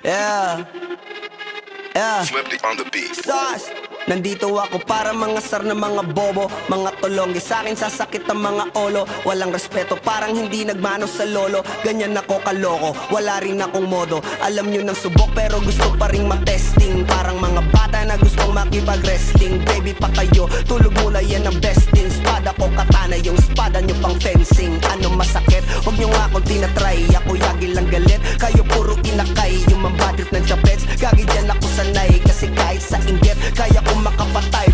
Yeah. Yeah. Flipped it on the beat. Sauce. Nandito ako para mga sar na mga bobo, mga tulonggi sa akin sasakit ang mga olo. Walang respeto, parang hindi nagmano sa lolo. Ganyan ako kaloko, wala rin akong modo. Alam nyo ng subok pero gusto pa rin matesting. Parang mga bata na gustong makipag-wrestling. Baby pa kayo, tulog muna yan ang besting. Spada ko katana, yung spada nyo pang fencing. Ano masakit? Huwag nyo nga akong tinatry. Ako yagi lang galit, kayo puro inakay. Yung mambatrip ng chapets, gagi dyan ako sanay. Kasi kahit sa inggit, kaya ko makapatay.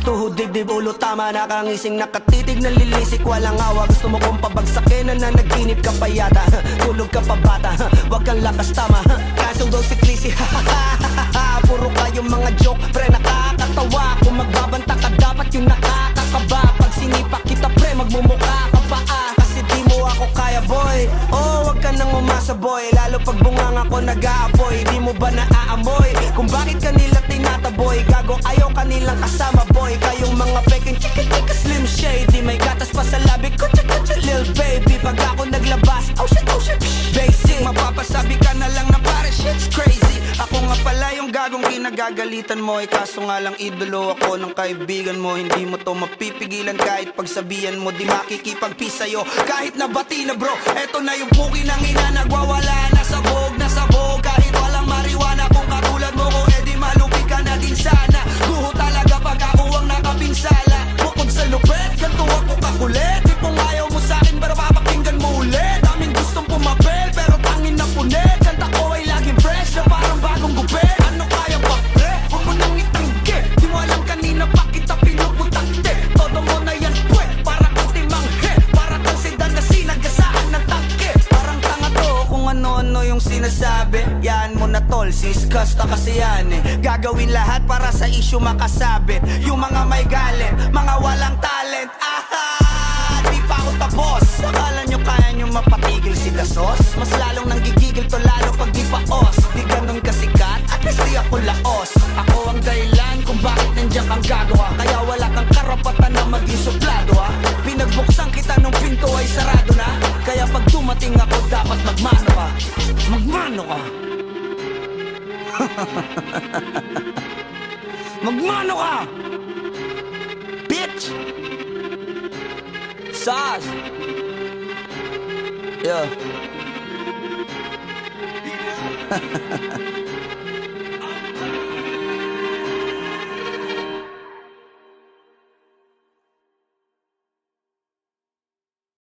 Tuhod, dibdib, ulo, tama, nakangising, nakatitig, nalilisik, walang awa. Gusto mo kong pabagsakin, na nanaginip ka pa yata. Tulog ka pa bata, wag kang lakas tama. Kasong daw si Clissy, puro kayong mga joke, pre, nakakatawa. Kung magbabanta ka, dapat yung nakakakaba. Pag sinipak kita, pre, magmumukha ka pa kasi di mo ako kaya, boy. Oh, wag ka nang umasa, boy. Lalo pag bunganga ko nag-aapoy. Di mo ba naaamoy kung bakit kanila tinataboy? Gago, ayaw kanilang kasama, boy. Kayong mga peking chika-chika slim shady. May gatas pa sa labi, kutsa-kutsa lil baby. Pag ako naglabas, oh shit, basic. Mapapasabi ka na lang na pare, shit's crazy. Ako nga pala yung gagong kinagagalitan mo. Kaso nga lang idolo ako ng kaibigan mo. Hindi mo to mapipigilan kahit pagsabihan mo. Di makikipag-peace sa'yo kahit nabati na bro. Eto na yung puki ng ina, nagwawala na sabog. Kahit walang mariwana, kung katulad mo ko, edi malupi ka na din sana. Guho talaga pag ako ang nakapinsala. Bukod sa lupet, ganito ako kakulit. Di kung ayaw mo sa'kin, pero papakinggan mo ulit. Daming gustong pumapel, pero tangin na punit. Kanta ko ay laging fresh, na parang bagong gupit. Ano kaya pa, pre? Huwag mo nang itanggi. Di mo alam kanina pa kita pinuputakte. Todo mo na yan, pwe, para kang timanghe. Para kang sedan na sinagasaan ng tangke. Parang tanga to kung ano-ano yung sinasabi. Yan mo na tol, siskasta kasi yan eh. Gagawin lahat para sa issue makasabit. Yung mga may galit, mga walang talent. Di pa ako tapos. Akala nyo kaya nyo mapatigil si Dasos? Mas lalong nanggigigil to lalo pag di paos. Di ganun kasikat, at least di ako laos. Ako ang dahilan kung bakit nandiyan kang gagawa. Kaya wala kang karapatan na maging suplado ha. Pinagbuksan kita nung pinto ay sarado na. Kaya pag dumating ako dapat magmano ka. Magmano ka. Magmano ka, bitch. Sauce. Yeah.